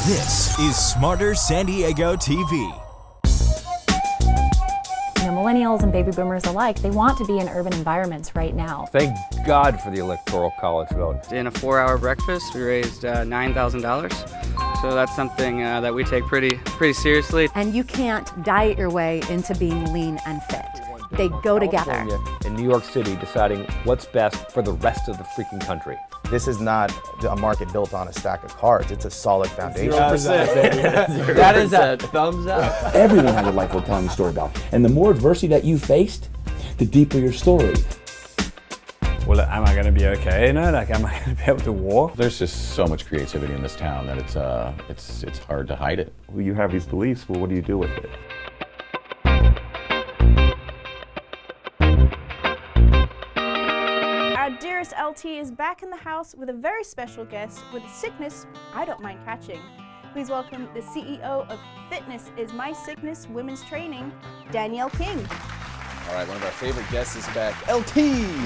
This is Smarter San Diego TV. Millennials and baby boomers alike, they want to be in urban environments right now. Thank God for the Electoral College vote. In a 4-hour breakfast, we raised $9,000. So that's something that we take pretty seriously. And you can't diet your way into being lean and fit. They go together. In New York City, deciding what's best for the rest of the freaking country. This is not a market built on a stack of cards. It's a solid foundation. 0%. That is a thumbs up. Everyone has a life worth telling a story about. And the more adversity that you faced, the deeper your story. Well, am I going to be okay? Am I going to be able to walk? There's just so much creativity in this town that it's hard to hide it. Well, you have these beliefs, well, what do you do with it? Our dearest LT is back in the house with a very special guest with a sickness I don't mind catching. Please welcome the CEO of Fitness is My Sickness Women's Training, Danielle King. All right, one of our favorite guests is back. LT,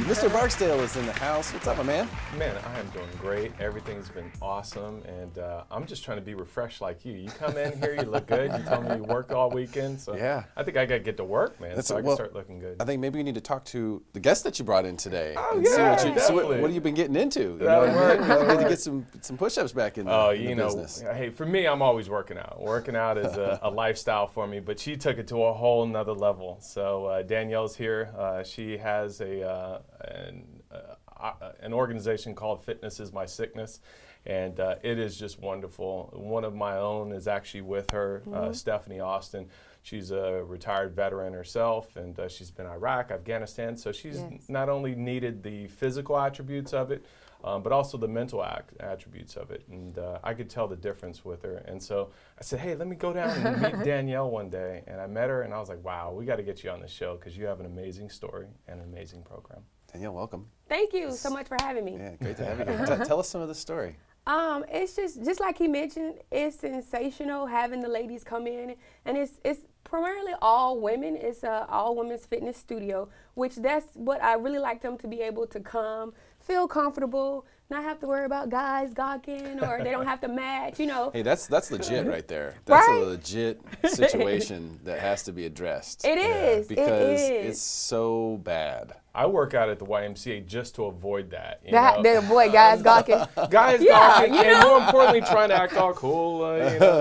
Mr. Barksdale is in the house. What's up, my man? Man, I am doing great. Everything's been awesome, and I'm just trying to be refreshed like you. You come in here, you look good. You tell me you worked all weekend, so yeah. I think I got to get to work, man, so I can start looking good. I think maybe we need to talk to the guest that you brought in today. Oh, and yeah, see what have you been getting into? You need to get some push-ups back in the business. Hey, for me, I'm always working out. Working out is a lifestyle for me, but she took it to a whole nother level. So Danielle's here. She has an organization called Fitness is My Sickness, and it is just wonderful. One of my own is actually with her, Stephanie Austin. She's a retired veteran herself, and she's been Iraq, Afghanistan, so she's not only needed the physical attributes of it, but also the mental attributes of it. And I could tell the difference with her. And so I said, hey, let me go down and meet Danielle one day. And I met her, and I was like, wow, we got to get you on the show because you have an amazing story and an amazing program. Danielle, welcome. Thank you so much for having me. Yeah, great to have you here. Tell us some of the story. It's just like he mentioned, it's sensational having the ladies come in, and it's primarily all women. It's a all women's fitness studio, which that's what I really like them to be able to come, feel comfortable, not have to worry about guys gawking or they don't have to match, Hey, that's legit right there. That's right? A legit situation that has to be addressed. It is. Because it is. It's so bad. I work out at the YMCA just to avoid that. They avoid guys gawking. Guys gawking, and more importantly, trying to act all cool,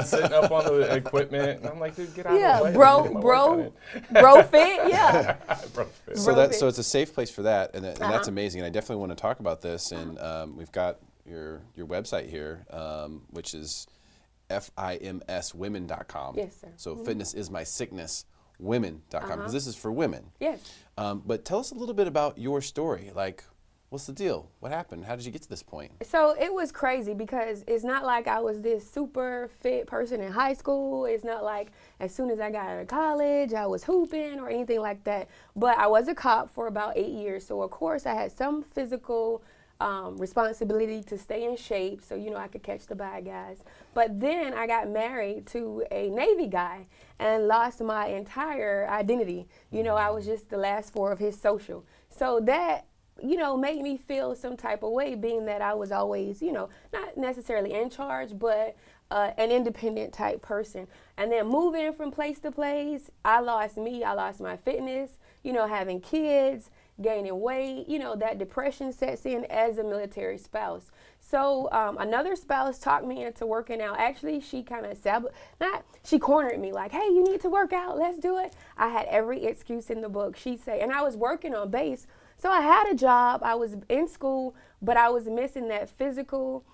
sitting up on the equipment. And I'm like, dude, get out of the way. Bro fit, yeah. Bro fit. So it's a safe place for that, and that's amazing. And I definitely want to talk about this. And we've got your website here, which is FIMSwomen.com. Yes, sir. So Fitness is My Sickness Women.com, because this is for women. Yes. But tell us a little bit about your story. Like, what's the deal? What happened? How did you get to this point? So it was crazy because it's not like I was this super fit person in high school. It's not like as soon as I got out of college, I was hooping or anything like that. But I was a cop for about 8 years. So of course I had some physical responsibility to stay in shape so, I could catch the bad guys. But then I got married to a Navy guy and lost my entire identity. I was just the last four of his social. So that, made me feel some type of way, being that I was always, not necessarily in charge, but an independent type person. And then moving from place to place, I lost me, I lost my fitness, having kids, gaining weight, that depression sets in as a military spouse. So another spouse talked me into working out. Actually, she kind of she cornered me like, hey, you need to work out, let's do it. I had every excuse in the book, she'd say, and I was working on base. So I had a job, I was in school, but I was missing that physical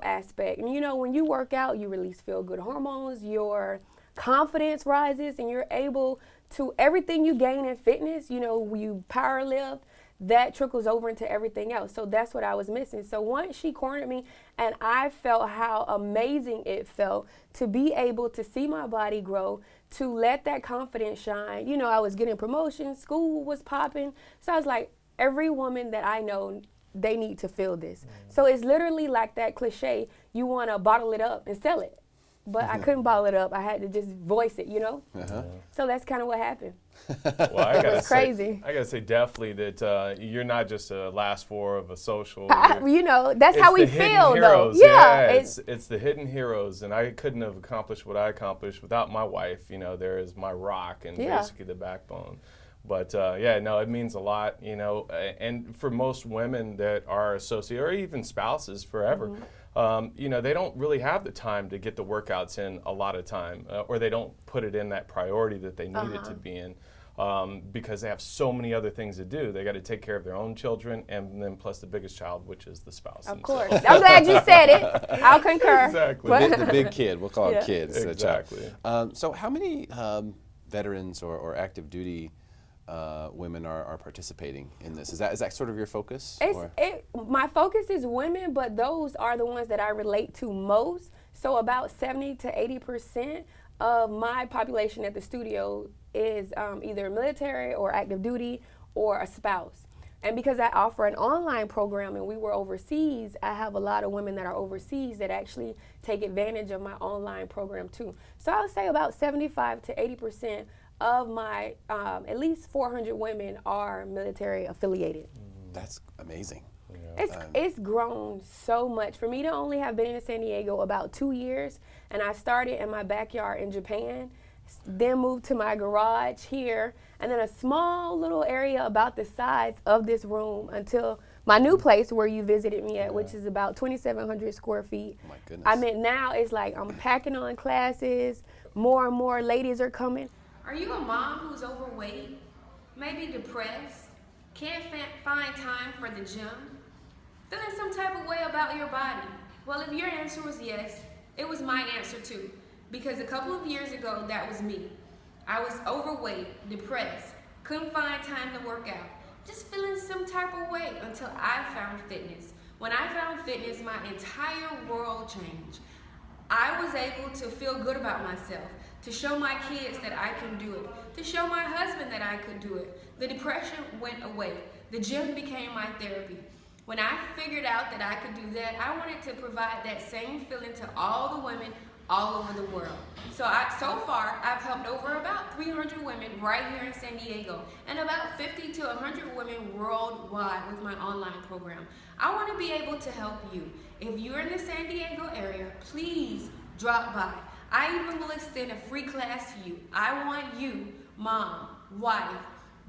aspect. And when you work out, you release feel-good hormones, your confidence rises, and you're able to, everything you gain in fitness, you power lift, that trickles over into everything else. So that's what I was missing. So once she cornered me, and I felt how amazing it felt to be able to see my body grow, to let that confidence shine. I was getting promotions, school was popping. So I was like, every woman that I know, they need to feel this. So it's literally like that cliche, you want to bottle it up and sell it. but I couldn't ball it up. I had to just voice it, you know? So that's kind of what happened. Well, I gotta crazy. I gotta say definitely that you're not just a last four of a social. You know, that's how we feel, though. Yeah, it's the hidden heroes, and I couldn't have accomplished what I accomplished without my wife. You know, there is my rock and basically the backbone. But yeah, no, it means a lot, you know, and for most women that are associated, or even spouses forever, you know, they don't really have the time to get the workouts in a lot of time, or they don't put it in that priority that they need it to be in, because they have so many other things to do. They got to take care of their own children, and then plus the biggest child, which is the spouse. Of course. I'm glad you said it. I'll concur. Exactly. The big kid, we'll call them kids. Exactly. So how many veterans or active duty women are participating in this? Is that sort of your focus? My focus is women, but those are the ones that I relate to most. So about 70 to 80% of my population at the studio is either military or active duty or a spouse. And because I offer an online program and we were overseas, I have a lot of women that are overseas that actually take advantage of my online program too. So I would say about 75 to 80% of my at least 400 women are military affiliated. That's amazing. It's grown so much. For me to only have been in San Diego about 2 years, and I started in my backyard in Japan, then moved to my garage here, and then a small little area about the size of this room until my new place where you visited me at, which is about 2,700 square feet. Oh my goodness. I mean, now it's like I'm packing on classes, more and more ladies are coming. Are you a mom who's overweight, maybe depressed, can't find time for the gym, feeling some type of way about your body? Well, if your answer was yes, it was my answer too, because a couple of years ago, that was me. I was overweight, depressed, couldn't find time to work out, just feeling some type of way until I found fitness. When I found fitness, my entire world changed. I was able to feel good about myself, to show my kids that I can do it, to show my husband that I could do it. The depression went away. The gym became my therapy. When I figured out that I could do that, I wanted to provide that same feeling to all the women all over the world. So far, I've helped over about 300 women right here in San Diego and about 50 to 100 women worldwide with my online program. I want to be able to help you. If you're in the San Diego area, please drop by. I even will extend a free class to you. I want you, mom, wife,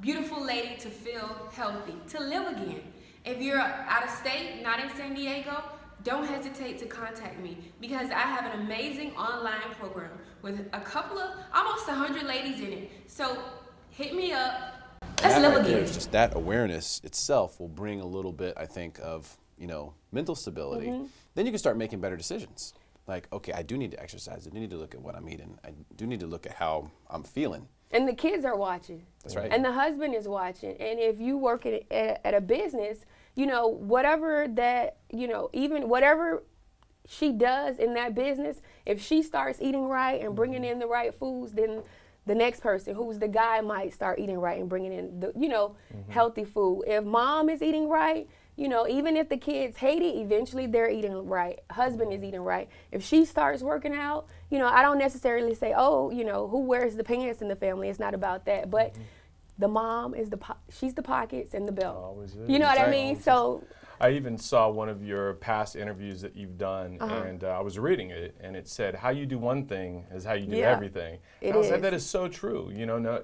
beautiful lady, to feel healthy, to live again. If you're out of state, not in San Diego, don't hesitate to contact me because I have an amazing online program with a couple of, almost 100 ladies in it. So hit me up. Let's live again. Just that awareness itself will bring a little bit, I think, of mental stability. Then you can start making better decisions. Like, okay, I do need to exercise. I do need to look at what I'm eating. I do need to look at how I'm feeling. And the kids are watching. That's right. And the husband is watching. And if you work at a business, whatever that, even whatever she does in that business, if she starts eating right and bringing in the right foods, then the next person, who's the guy, might start eating right and bringing in the, healthy food. If mom is eating right, even if the kids hate it, eventually they're eating right. Husband is eating right. If she starts working out, I don't necessarily say, who wears the pants in the family. It's not about that. But the mom is she's the pockets and the belt. Always is. You know what I mean? So I even saw one of your past interviews that you've done, and I was reading it, and it said, how you do one thing is how you do everything. And I was like, that is so true.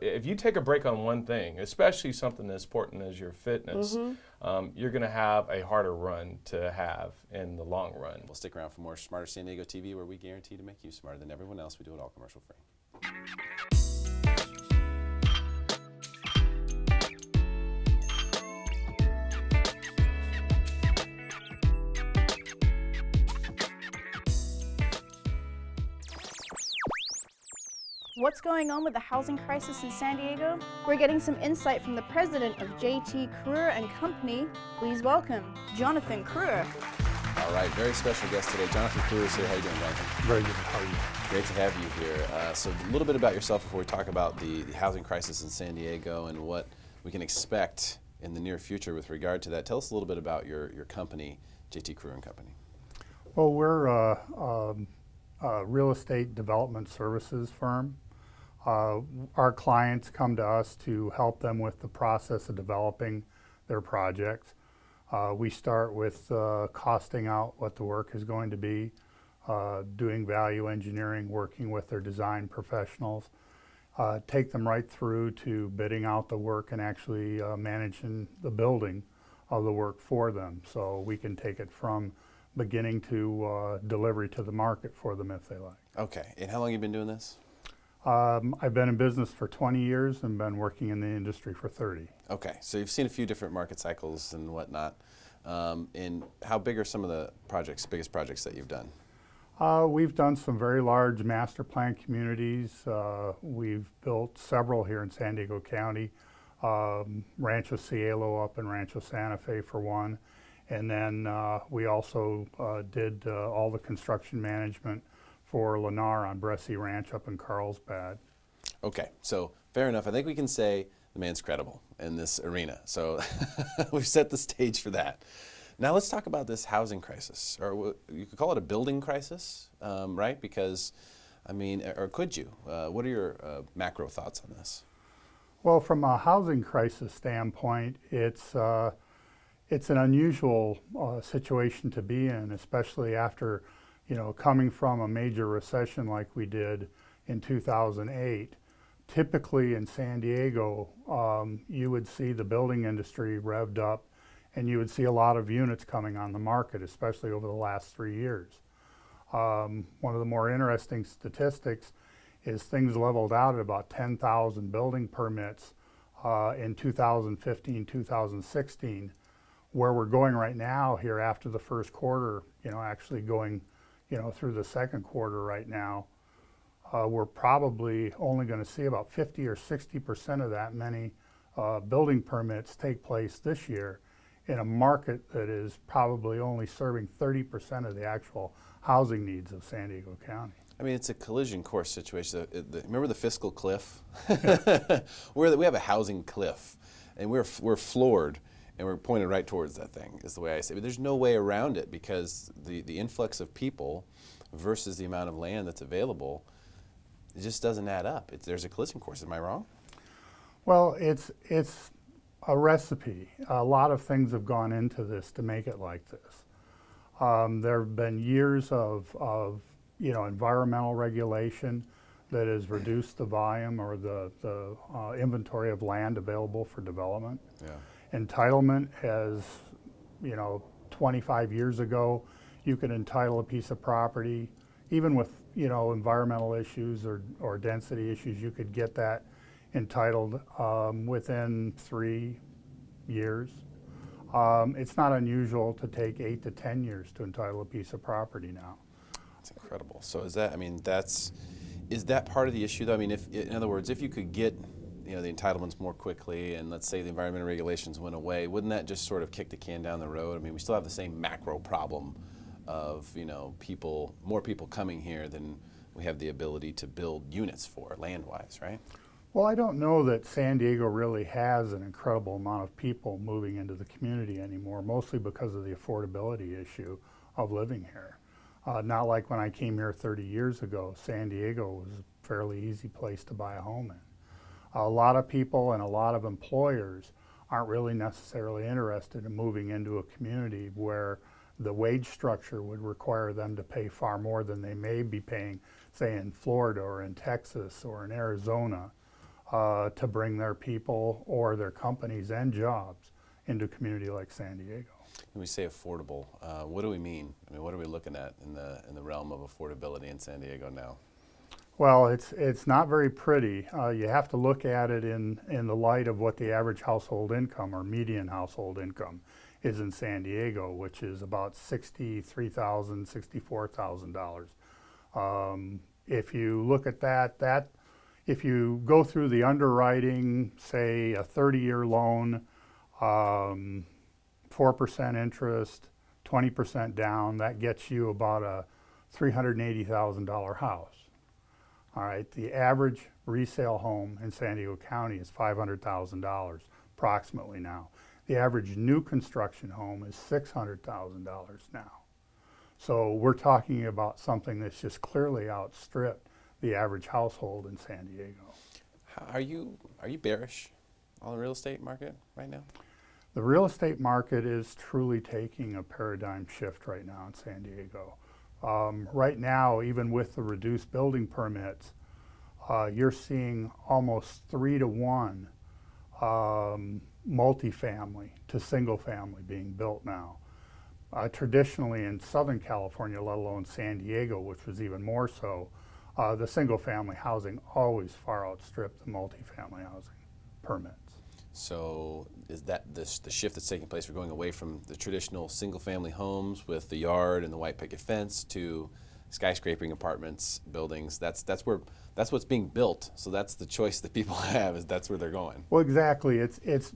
If you take a break on one thing, especially something as important as your fitness, you're going to have a harder run to have in the long run. We'll stick around for more Smarter San Diego TV, where we guarantee to make you smarter than everyone else. We do it all commercial free. What's going on with the housing crisis in San Diego? We're getting some insight from the president of T Kruer Company. Please welcome Jonathan Kruer. All right, very special guest today. Jonathan Kruer is here. How are you doing, Jonathan? Very good. How are you? Great to have you here. So a little bit about yourself before we talk about the housing crisis in San Diego and what we can expect in the near future with regard to that. Tell us a little bit about your company, T Kruer Company. Well, we're a real estate development services firm. Our clients come to us to help them with the process of developing their projects. We start with costing out what the work is going to be, doing value engineering, working with their design professionals, take them right through to bidding out the work and actually managing the building of the work for them, so we can take it from beginning to delivery to the market for them if they like. Okay, and how long have you been doing this? I've been in business for 20 years and been working in the industry for 30. Okay, so you've seen a few different market cycles and whatnot. And how big are some of the biggest projects that you've done? We've done some very large master plan communities. We've built several here in San Diego County. Rancho Cielo up in Rancho Santa Fe for one. And then we also did all the construction management for Lennar on Bresci Ranch up in Carlsbad. Okay, so fair enough. I think we can say the man's credible in this arena. So we've set the stage for that. Now let's talk about this housing crisis, or you could call it a building crisis, right? Because, I mean, or could you? What are your macro thoughts on this? Well, from a housing crisis standpoint, it's an unusual situation to be in, especially after, coming from a major recession like we did in 2008. Typically in San Diego, you would see the building industry revved up and you would see a lot of units coming on the market, especially over the last 3 years. One of the more interesting statistics is things leveled out at about 10,000 building permits in 2015, 2016. Where we're going right now here after the first quarter, actually going, through the second quarter right now, we're probably only going to see about 50 or 60% of that many building permits take place this year in a market that is probably only serving 30% of the actual housing needs of San Diego County. I mean, it's a collision course situation. Remember the fiscal cliff? We have a housing cliff, and we're floored, and we're pointed right towards that thing, is the way I say it. But there's no way around it because the influx of people versus the amount of land that's available, it just doesn't add up. There's a collision course. Am I wrong? Well, it's a recipe. A lot of things have gone into this to make it like this. There have been years of environmental regulation that has reduced the volume or the inventory of land available for development. Yeah. Entitlement has, 25 years ago, you could entitle a piece of property, even with, environmental issues or density issues, you could get that entitled within 3 years. It's not unusual to take 8 to 10 years to entitle a piece of property now. That's incredible. So is that part of the issue though? I mean, in other words, if you could get the entitlements more quickly, and let's say the environmental regulations went away, wouldn't that just sort of kick the can down the road? I mean, we still have the same macro problem of more people coming here than we have the ability to build units for land-wise, right? Well, I don't know that San Diego really has an incredible amount of people moving into the community anymore, mostly because of the affordability issue of living here. Not like when I came here 30 years ago. San Diego was a fairly easy place to buy a home in. A lot of people and a lot of employers aren't really necessarily interested in moving into a community where the wage structure would require them to pay far more than they may be paying, say, in Florida or in Texas or in Arizona, to bring their people or their companies and jobs into a community like San Diego. When we say affordable, what do we mean? I mean, what are we looking at in the realm of affordability in San Diego now? Well, it's not very pretty. You have to look at it in the light of what the average household income or median household income is in San Diego, which is about $63,000, $64,000. If you look at that, if you go through the underwriting, say a 30-year loan, 4% interest, 20% down, that gets you about a $380,000 house. All right, the average resale home in San Diego County is $500,000 approximately now. The average new construction home is $600,000 now. So we're talking about something that's just clearly outstripped the average household in San Diego. Are you bearish on the real estate market right now? The real estate market is truly taking a paradigm shift right now in San Diego. Right now, even with the reduced building permits, you're seeing almost 3-to-1 multifamily to single family being built now. Traditionally in Southern California, let alone San Diego, which was even more so, the single family housing always far outstripped the multifamily housing permits. So is that the shift that's taking place? We're going away from the traditional single-family homes with the yard and the white picket fence to skyscraping apartments, buildings. That's what's being built. So that's the choice that people have. Is that's where they're going. Well, exactly. It's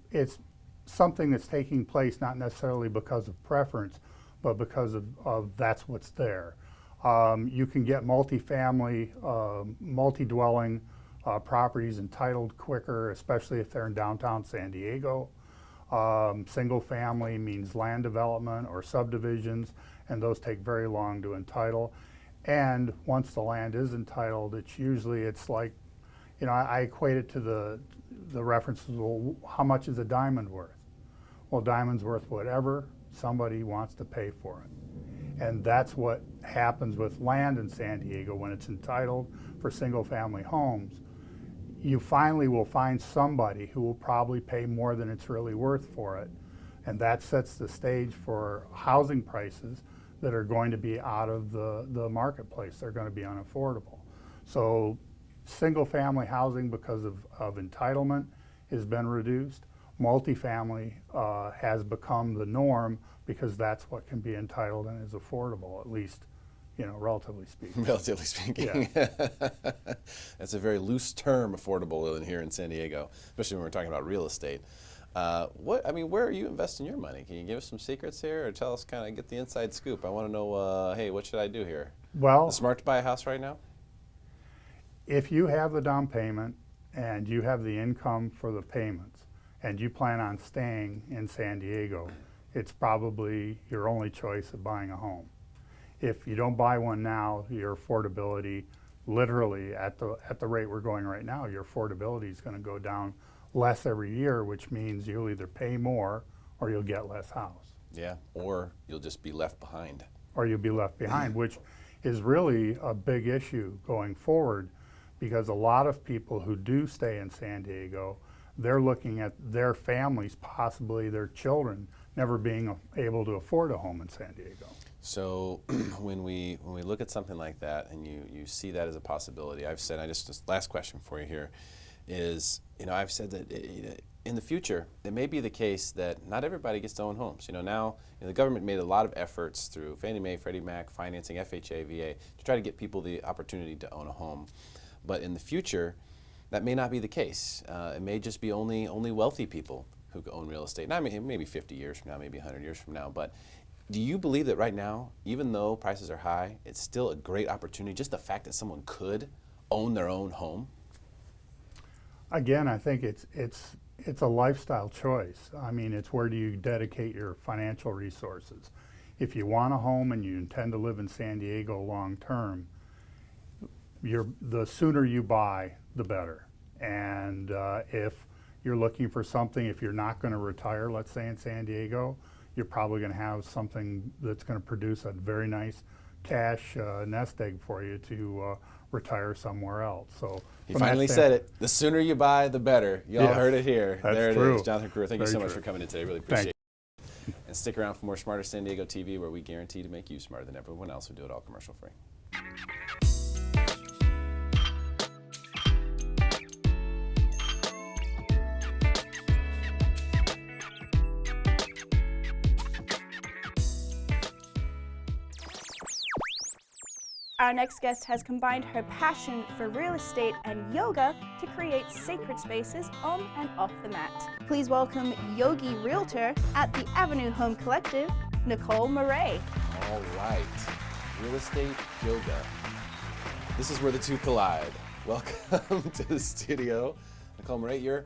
something that's taking place not necessarily because of preference, but because of that's what's there. You can get multifamily, multi-dwelling properties entitled quicker, especially if they're in downtown San Diego. Single family means land development or subdivisions, and those take very long to entitle. And once the land is entitled, it's like, you know, I equate it to the references, well, how much is a diamond worth? Well, diamond's worth whatever somebody wants to pay for it. And that's what happens with land in San Diego when it's entitled for single family homes. You finally will find somebody who will probably pay more than it's really worth for it. And that sets the stage for housing prices that are going to be out of the marketplace. They're going to be unaffordable. So single family housing, because of entitlement, has been reduced. Multifamily has become the norm because that's what can be entitled and is affordable, at least, you know, relatively speaking. Relatively speaking. Yeah. That's a very loose term, affordable, in here in San Diego, especially when we're talking about real estate. Where are you investing your money? Can you give us some secrets here, or tell us, kind of get the inside scoop? I want to know, hey, what should I do here? Well, is it smart to buy a house right now? If you have the down payment and you have the income for the payments and you plan on staying in San Diego, it's probably your only choice of buying a home. If you don't buy one now, your affordability, literally at the rate we're going right now, your affordability is going to go down less every year, which means you'll either pay more or you'll get less house. Yeah, or you'll just be left behind. Or you'll be left behind, which is really a big issue going forward, because a lot of people who do stay in San Diego, they're looking at their families, possibly their children, never being able to afford a home in San Diego. So when we look at something like that and you see that as a possibility, just last question for you here is, you know, I've said that in the future, it may be the case that not everybody gets to own homes. You know, now the government made a lot of efforts through Fannie Mae, Freddie Mac, financing, FHA, VA, to try to get people the opportunity to own a home. But in the future, that may not be the case. It may just be only wealthy people who own real estate. Now, maybe 50 years from now, maybe 100 years from now. But do you believe that right now, even though prices are high, it's still a great opportunity, just the fact that someone could own their own home? Again, I think it's a lifestyle choice. I mean, it's where do you dedicate your financial resources. If you want a home and you intend to live in San Diego long term, the sooner you buy, the better. And if you're looking for something, if you're not going to retire, let's say in San Diego, you're probably going to have something that's going to produce a very nice cash nest egg for you to retire somewhere else. So he finally said it. The sooner you buy, the better. You all heard it here. That's there it true. is. Jonathan Kruer, thank you so much for coming in today. Really appreciate it. And stick around for more Smarter San Diego TV, where we guarantee to make you smarter than everyone else. We do it all commercial free. Our next guest has combined her passion for real estate and yoga to create sacred spaces on and off the mat. Please welcome Yogi Realtor at the Avenue Home Collective, Nicole Marré. All right, real estate yoga. This is where the two collide. Welcome to the studio. Nicole Marré, your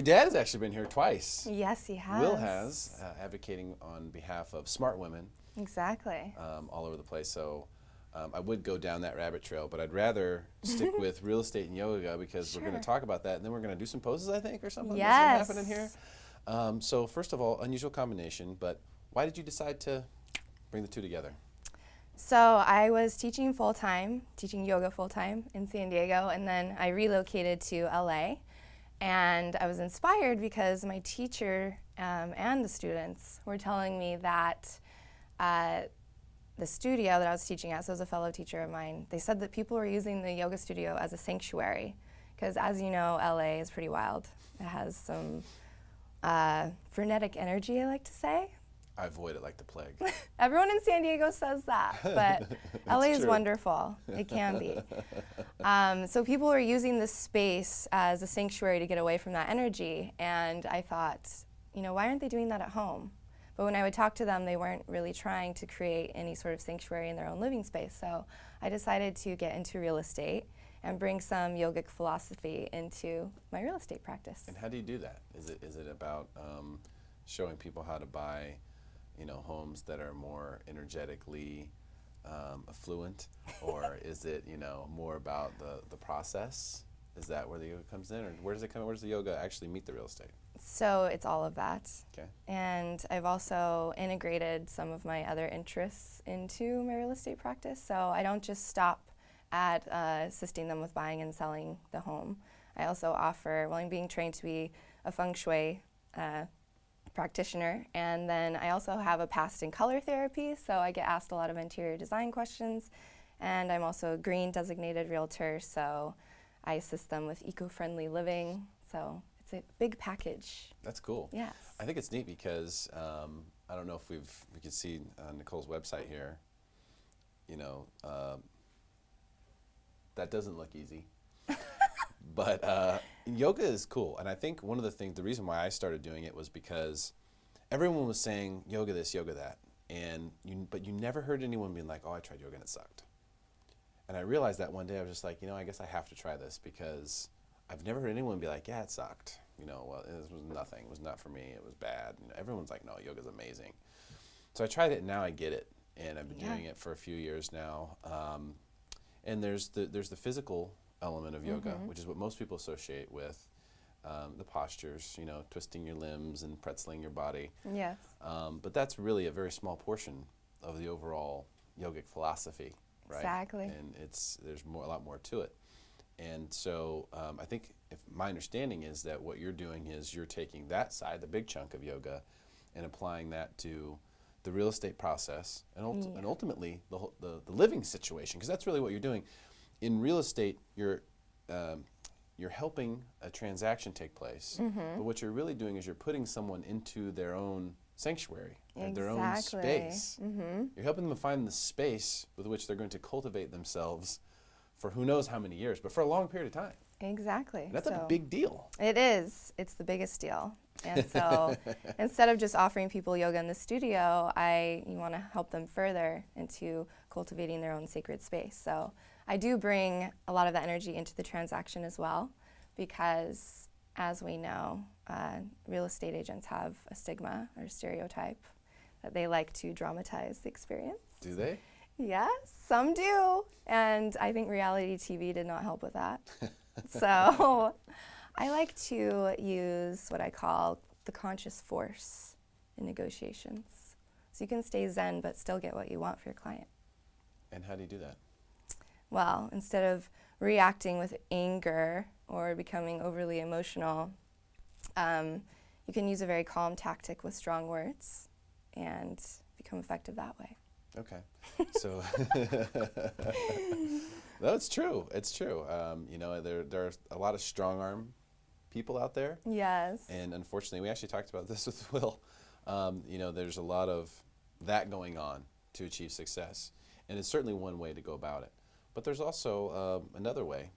dad has actually been here twice. Yes, he has. Will has, advocating on behalf of smart women Exactly. all over the place. So I would go down that rabbit trail, but I'd rather stick with real estate and yoga because we're going to talk about that, and then we're going to do some poses, I think, or something. Yes. Something happening here. So first of all, unusual combination, but why did you decide to bring the two together? So I was teaching yoga full-time in San Diego, and then I relocated to LA. And I was inspired because my teacher and the students were telling me that the studio that I was teaching at, so it was a fellow teacher of mine, they said that people were using the yoga studio as a sanctuary. Because as you know, LA is pretty wild. It has some frenetic energy, I like to say. I avoid it like the plague. Everyone in San Diego says that, but LA is wonderful. It can be. So people were using this space as a sanctuary to get away from that energy, and I thought, why aren't they doing that at home? But when I would talk to them, they weren't really trying to create any sort of sanctuary in their own living space. So I decided to get into real estate and bring some yogic philosophy into my real estate practice. And how do you do that? Is it about showing people how to buy homes that are more energetically affluent, or is it more about the process? Is that where the yoga comes in, or where does it come? Where does the yoga actually meet the real estate? So it's all of that. Okay. And I've also integrated some of my other interests into my real estate practice. So I don't just stop at assisting them with buying and selling the home. I also offer, I'm being trained to be a feng shui practitioner, and then I also have a past in color therapy, so I get asked a lot of interior design questions, and I'm also a green designated realtor, so I assist them with eco-friendly living, so it's a big package. That's cool. Yes. I think it's neat because I don't know if we can see Nicole's website here. That doesn't look easy. But yoga is cool, and I think one of the reason why I started doing it was because everyone was saying yoga this, yoga that, but you never heard anyone being like, oh, I tried yoga and it sucked. And I realized that one day I was just like, I guess I have to try this because I've never heard anyone be like, yeah, it sucked. Well, it was nothing. It was not for me. It was bad. Everyone's like, no, yoga's amazing. So I tried it, and now I get it, and I've been doing it for a few years now. And there's the physical element of yoga, which is what most people associate with the postures, twisting your limbs and pretzeling your body. Yes. But that's really a very small portion of the overall yogic philosophy, right? Exactly. And there's a lot more to it. And so I think my understanding is that what you're doing is you're taking that side, the big chunk of yoga, and applying that to the real estate process and ultimately the living situation, because that's really what you're doing. In real estate, you're helping a transaction take place, but what you're really doing is you're putting someone into their own sanctuary, their own space. You're helping them find the space with which they're going to cultivate themselves for who knows how many years, but for a long period of time. Exactly. And that's a big deal. It is. It's the biggest deal. And so instead of just offering people yoga in the studio, you want to help them further into cultivating their own sacred space. So I do bring a lot of that energy into the transaction as well, because as we know, real estate agents have a stigma or stereotype that they like to dramatize the experience. Do they? Yes, some do. And I think reality TV did not help with that. So I like to use what I call the conscious force in negotiations. So you can stay zen but still get what you want for your client. And how do you do that? Well, instead of reacting with anger or becoming overly emotional, you can use a very calm tactic with strong words and become effective that way. Okay. So, no, it's true. It's true. There's a lot of strong-arm people out there. Yes. And unfortunately, we actually talked about this with Will. There's a lot of that going on to achieve success. And it's certainly one way to go about it. But there's also another way.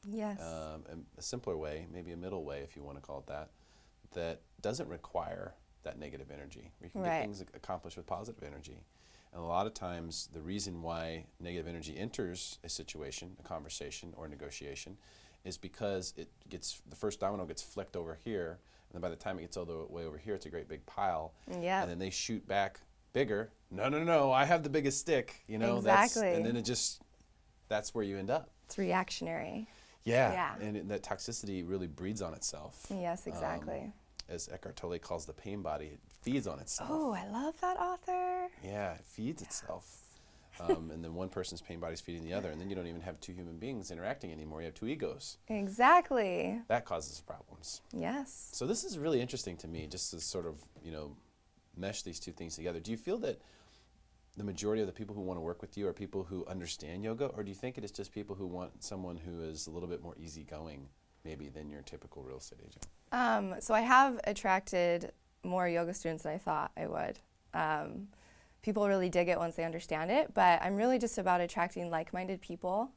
Yes. A simpler way, maybe a middle way, if you want to call it that, that doesn't require that negative energy. We can get things accomplished with positive energy. And a lot of times, the reason why negative energy enters a situation, a conversation, or a negotiation is because the first domino gets flicked over here, and then by the time it gets all the way over here, it's a great big pile. Yeah. And then they shoot back bigger. No, I have the biggest stick. You know, Exactly. and then that's where you end up. It's reactionary. Yeah. And that toxicity really breeds on itself. Yes, exactly. As Eckhart Tolle calls the pain body, it feeds on itself. Oh, I love that author. Yeah, it feeds itself. And then one person's pain body is feeding the other, and then you don't even have two human beings interacting anymore. You have two egos. Exactly. That causes problems. Yes. So this is really interesting to me, just to sort of, mesh these two things together. Do you feel that the majority of the people who want to work with you are people who understand yoga, or do you think it is just people who want someone who is a little bit more easygoing, maybe, than your typical real estate agent? So I have attracted more yoga students than I thought I would. People really dig it once they understand it, but I'm really just about attracting like-minded people,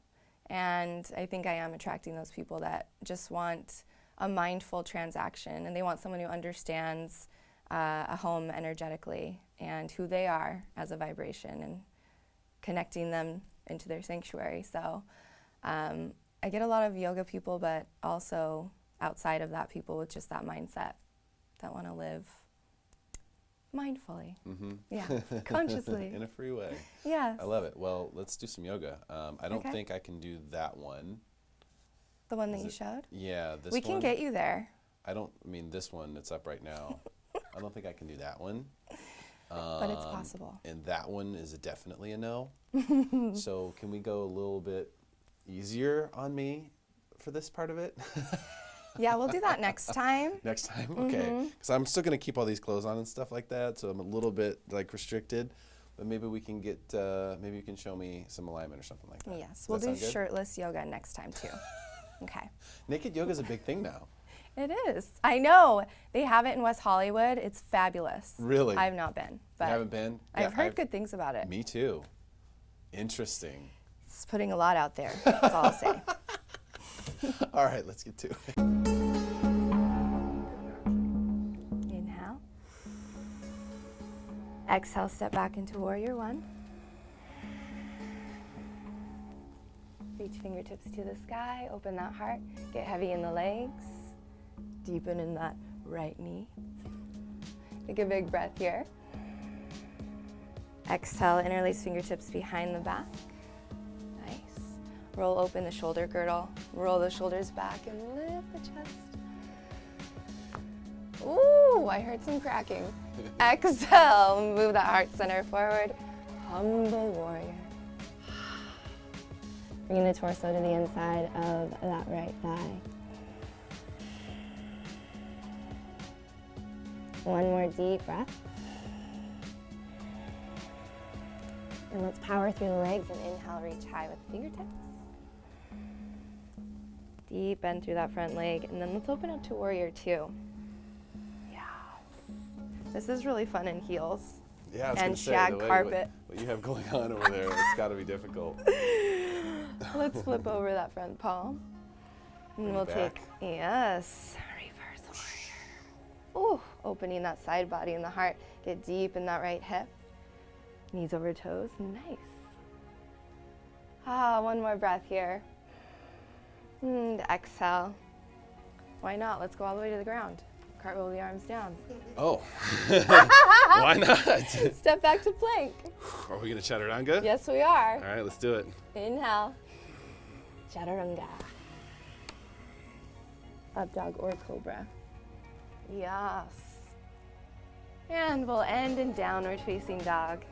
and I think I am attracting those people that just want a mindful transaction, and they want someone who understands a home energetically and who they are as a vibration and connecting them into their sanctuary. So I get a lot of yoga people, but also outside of that, people with just that mindset that want to live mindfully. Yeah, consciously. In a free way. Yes. I love it. Well, let's do some yoga. I don't think I can do that one. The one that you showed? Yeah, this one. We can get you there. This one that's up right now. I don't think I can do that one. But it's possible. And that one is definitely a no. So can we go a little bit easier on me for this part of it? Yeah, we'll do that next time. Next time? Okay. Because I'm still going to keep all these clothes on and stuff like that, so I'm a little bit restricted. But maybe we can get, maybe you can show me some alignment or something like that. Yes, we'll do shirtless yoga next time too. Okay. Naked yoga is a big thing now. It is. I know. They have it in West Hollywood. It's fabulous. Really? I've not been. But you haven't been? I've heard good things about it. Me too. Interesting. It's putting a lot out there. That's all I'll say. All right, let's get to it. Inhale. Exhale, step back into warrior one. Reach fingertips to the sky, open that heart, get heavy in the legs, deepen in that right knee. Take a big breath here. Exhale, interlace fingertips behind the back. Nice. Roll open the shoulder girdle, roll the shoulders back and lift the chest. Ooh, I heard some cracking. Exhale, move that heart center forward, humble warrior. Bring the torso to the inside of that right thigh. One more deep breath. And let's power through the legs and inhale, reach high with the fingertips. Deep bend through that front leg, and then let's open up to warrior two. Yes. This is really fun in heels. Yeah, I was and gonna say, shag the way carpet. What you have going on over there, it's got to be difficult. Let's flip over that front palm. And we'll take, yes, reverse warrior. Ooh, opening that side body and the heart. Get deep in that right hip. Knees over toes, nice. One more breath here. And exhale. Why not? Let's go all the way to the ground. Cartwheel the arms down. Oh, why not? Step back to plank. Are we gonna chaturanga? Yes, we are. All right, let's do it. Inhale. Chaturanga. Up dog or cobra. Yes. And we'll end in downward facing dog.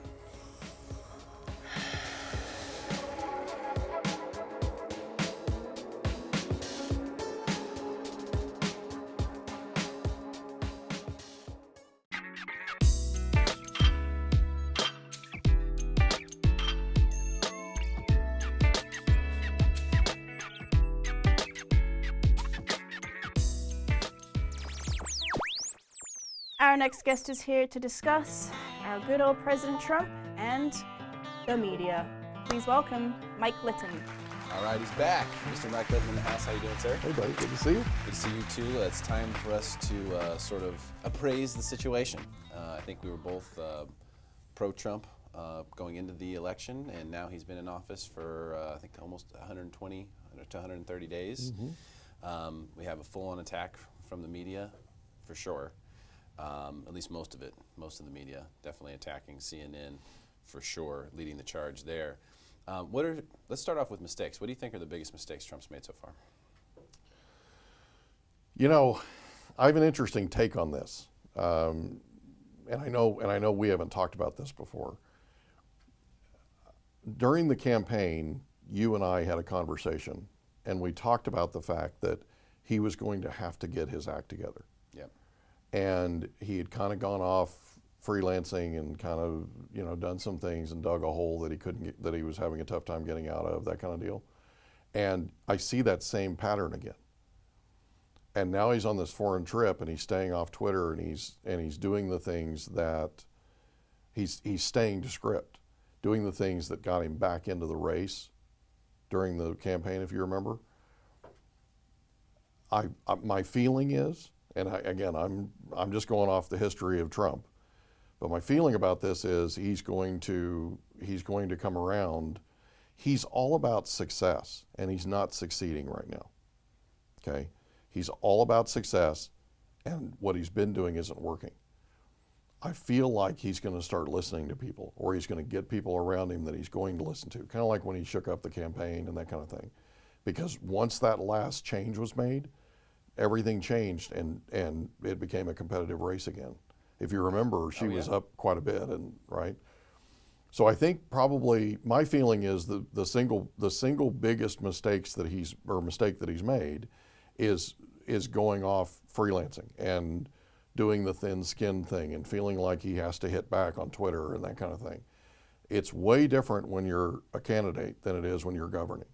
Our next guest is here to discuss our good old President Trump and the media. Please welcome Mike Litton. All right, he's back. Mr. Mike Litton in the house. How you doing, sir? Hey, buddy. Good to see you. Good to see you, too. It's time for us to sort of appraise the situation. I think we were both pro-Trump going into the election, and now he's been in office for, I think, almost 120 to 130 days. We have a full-on attack from the media, for sure. at least most of it, most of the media, definitely attacking CNN for sure, leading the charge there. Let's start off with mistakes. What do you think are the biggest mistakes Trump's made so far? You know, I have an interesting take on this, and I know we haven't talked about this before. During the campaign, you and I had a conversation, and we talked about the fact that he was going to have to get his act together. Yep. And he had kind of gone off freelancing and kind of, you know, done some things and dug a hole that he couldn't get, that he was having a tough time getting out of, that kind of deal. And I see that same pattern again. And now he's on this foreign trip and he's staying off Twitter and he's doing the things that he's staying to script, doing the things that got him back into the race during the campaign, if you remember. My feeling is, and I'm just going off the history of Trump, but my feeling about this is he's going to come around. He's all about success, and he's not succeeding right now. Okay, he's all about success, and what he's been doing isn't working. I feel like he's going to start listening to people, or he's going to get people around him that he's going to listen to, kind of like when he shook up the campaign and that kind of thing. Because once that last change was made, everything changed and it became a competitive race again. If you remember, she was up quite a bit, and right. So I think probably my feeling is the single biggest mistake that he's made is going off freelancing and doing the thin skin thing and feeling like he has to hit back on Twitter and that kind of thing. It's way different when you're a candidate than it is when you're governing.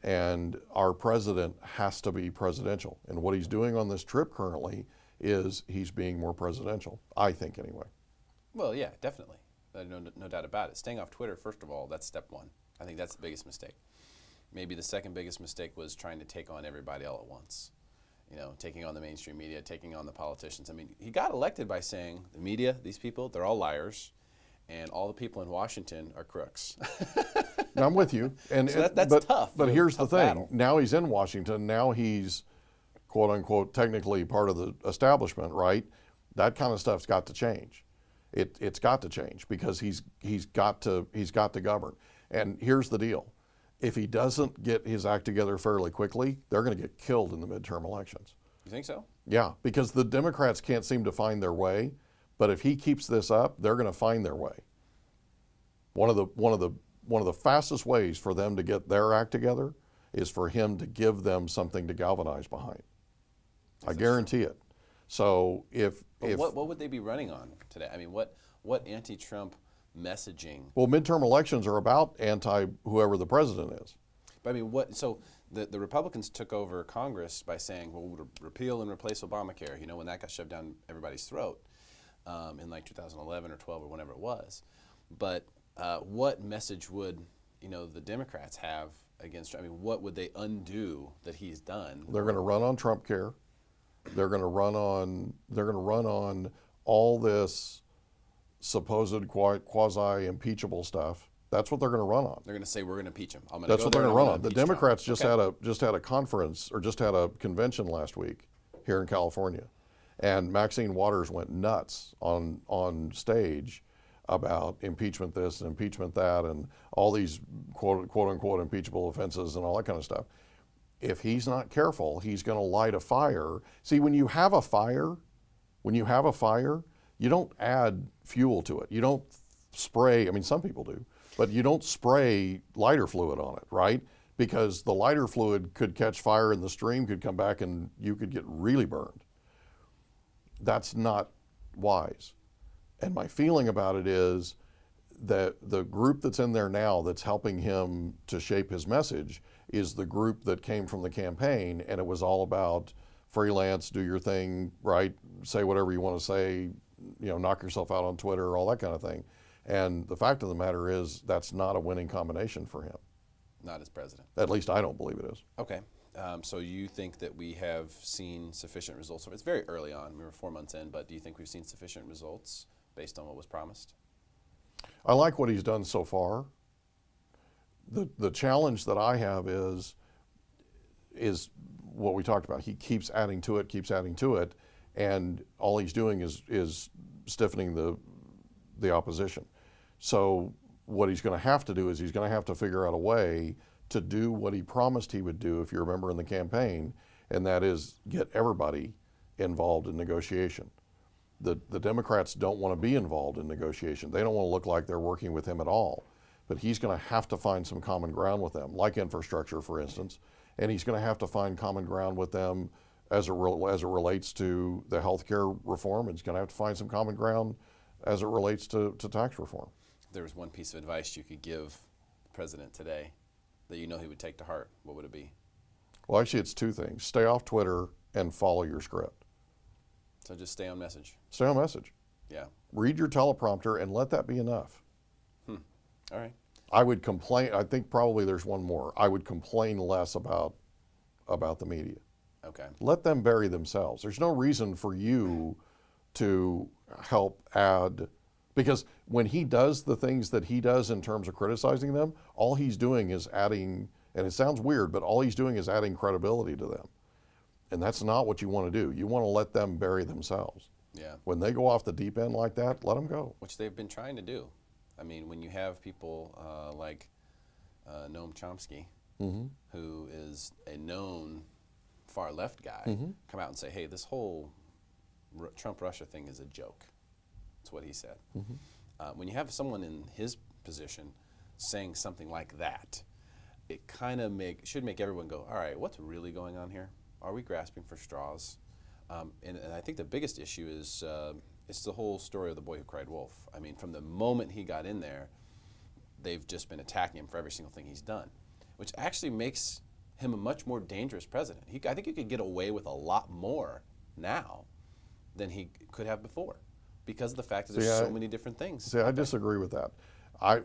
And our president has to be presidential. And what he's doing on this trip currently is he's being more presidential, I think anyway. Well, yeah, definitely. No doubt about it. Staying off Twitter, first of all, that's step one. I think that's the biggest mistake. Maybe the second biggest mistake was trying to take on everybody all at once. You know, taking on the mainstream media, taking on the politicians. I mean, he got elected by saying the media, these people, they're all liars, and all the people in Washington are crooks. Now, I'm with you. And so that's tough. But here's the thing. Battle. Now he's in Washington. Now he's, quote unquote, technically part of the establishment, right? That kind of stuff's got to change. It's got to change because he's got to govern. And here's the deal. If he doesn't get his act together fairly quickly, they're going to get killed in the midterm elections. You think so? Yeah, because the Democrats can't seem to find their way, but if he keeps this up, they're going to find their way. One of the fastest ways for them to get their act together is for him to give them something to galvanize behind. I guarantee it. So what would they be running on today? I mean, what anti-Trump messaging? Well, midterm elections are about whoever the president is. But I mean, so the Republicans took over Congress by saying, well, we'll repeal and replace Obamacare, you know, when that got shoved down everybody's throat in like 2011 or 12 or whenever it was. But what message would, you know, the Democrats have against, I mean, what would they undo that he's done? They're going to run on Trump care. They're going to run on all this supposed quasi impeachable stuff. That's what they're going to run on. They're going to say we're going to impeach him. That's what they're going to run on. The Democrats just had a conference or just had a convention last week here in California, and Maxine Waters went nuts on stage about impeachment this and impeachment that and all these quote unquote impeachable offenses and all that kind of stuff. If he's not careful, he's going to light a fire. See, when you have a fire, you don't add fuel to it. You don't spray, I mean, some people do, but you don't spray lighter fluid on it, right? Because the lighter fluid could catch fire and the stream could come back and you could get really burned. That's not wise. And my feeling about it is that the group that's in there now that's helping him to shape his message is the group that came from the campaign, and it was all about freelance, do your thing, right? Say whatever you want to say, you know, knock yourself out on Twitter, all that kind of thing. And the fact of the matter is that's not a winning combination for him. Not as president. At least I don't believe it is. Okay. So you think that we have seen sufficient results? It's very early on. We were 4 months in, but do you think we've seen sufficient results based on what was promised? I like what he's done so far. The challenge that I have is what we talked about. He keeps adding to it, and all he's doing is stiffening the opposition. So what he's going to have to do is he's going to have to figure out a way to do what he promised he would do, if you remember in the campaign, and that is get everybody involved in negotiation. The Democrats don't want to be involved in negotiation. They don't want to look like they're working with him at all. But he's going to have to find some common ground with them, like infrastructure, for instance, and he's going to have to find common ground with them as it relates to the health care reform. He's going to have to find some common ground as it relates to tax reform. If there was one piece of advice you could give the president today that you know he would take to heart, what would it be? Well, actually, it's two things. Stay off Twitter and follow your script. So just stay on message. Stay on message. Yeah. Read your teleprompter and let that be enough. All right. I would complain, I think probably there's one more. I would complain less about the media. Okay. Let them bury themselves. There's no reason for you to help add, because when he does the things that he does in terms of criticizing them, all he's doing is adding, and it sounds weird, but all he's doing is adding credibility to them. And that's not what you want to do. You want to let them bury themselves. Yeah. When they go off the deep end like that, let them go. Which they've been trying to do. I mean, when you have people like Noam Chomsky, who is a known far left guy, come out and say, hey, this whole Trump-Russia thing is a joke. That's what he said. When you have someone in his position saying something like that, it kind of should make everyone go, all right, what's really going on here? Are we grasping for straws? And I think the biggest issue is it's the whole story of the boy who cried wolf. I mean, from the moment he got in there, they've just been attacking him for every single thing he's done, which actually makes him a much more dangerous president. I think he could get away with a lot more now than he could have before because of the fact that there's so many different things. See, I disagree with that.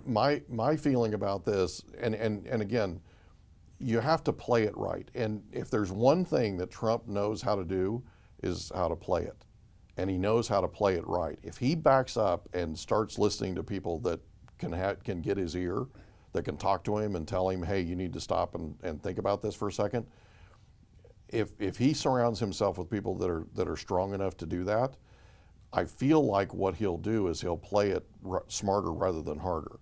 My feeling about this, and again, you have to play it right. And if there's one thing that Trump knows how to do, is how to play it. And he knows how to play it right. If he backs up and starts listening to people that can get his ear, that can talk to him and tell him, hey, you need to stop and think about this for a second. If he surrounds himself with people that are strong enough to do that, I feel like what he'll do is he'll play it smarter rather than harder.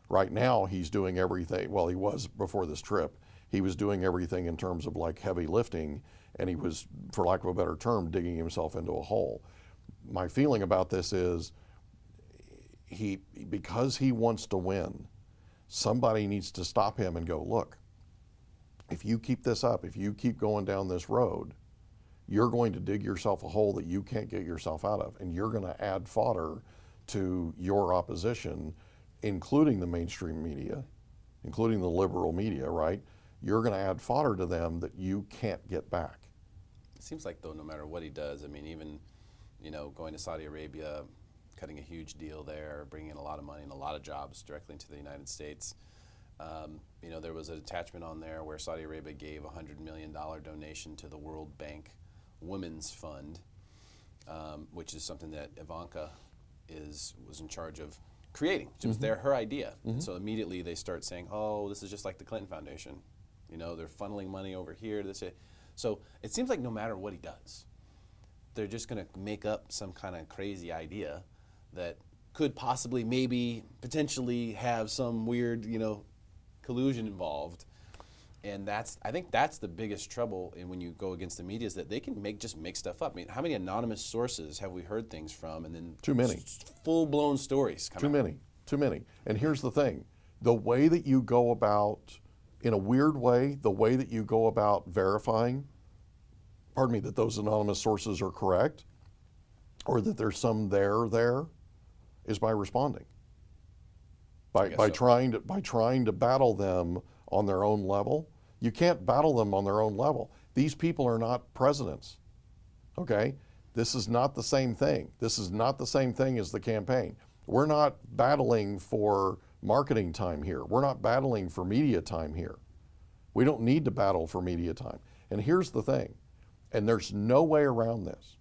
Right now, he's doing everything, well, he was before this trip, he was doing everything in terms of like heavy lifting, and he was, for lack of a better term, digging himself into a hole. My feeling about this is because he wants to win, somebody needs to stop him and go, look, if you keep this up, if you keep going down this road, you're going to dig yourself a hole that you can't get yourself out of, and you're going to add fodder to your opposition, including the mainstream media, including the liberal media, right? You're going to add fodder to them that you can't get back. It seems like, though, no matter what he does, I mean, even, going to Saudi Arabia, cutting a huge deal there, bringing in a lot of money and a lot of jobs directly into the United States. There was an attachment on there where Saudi Arabia gave a $100 million donation to the World Bank Women's Fund, which is something that Ivanka was in charge of creating. It was her idea. And so immediately they start saying, oh, this is just like the Clinton Foundation. They're funneling money over here to this. So it seems like no matter what he does, they're just going to make up some kind of crazy idea that could possibly, maybe, potentially have some weird, collusion involved. And I think that's the biggest trouble when you go against the media, is that they can just make stuff up. I mean, how many anonymous sources have we heard things from, and then too many full-blown stories come out? Too many. And here's the thing: the way that you go about, in a weird way, the way that you go about verifying, that those anonymous sources are correct, or that there's some there, is by responding. By trying to battle them on their own level. You can't battle them on their own level. These people are not presidents, okay? This is not the same thing. This is not the same thing as the campaign. We're not battling for marketing time here. We're not battling for media time here. We don't need to battle for media time. And here's the thing, and there's no way around this.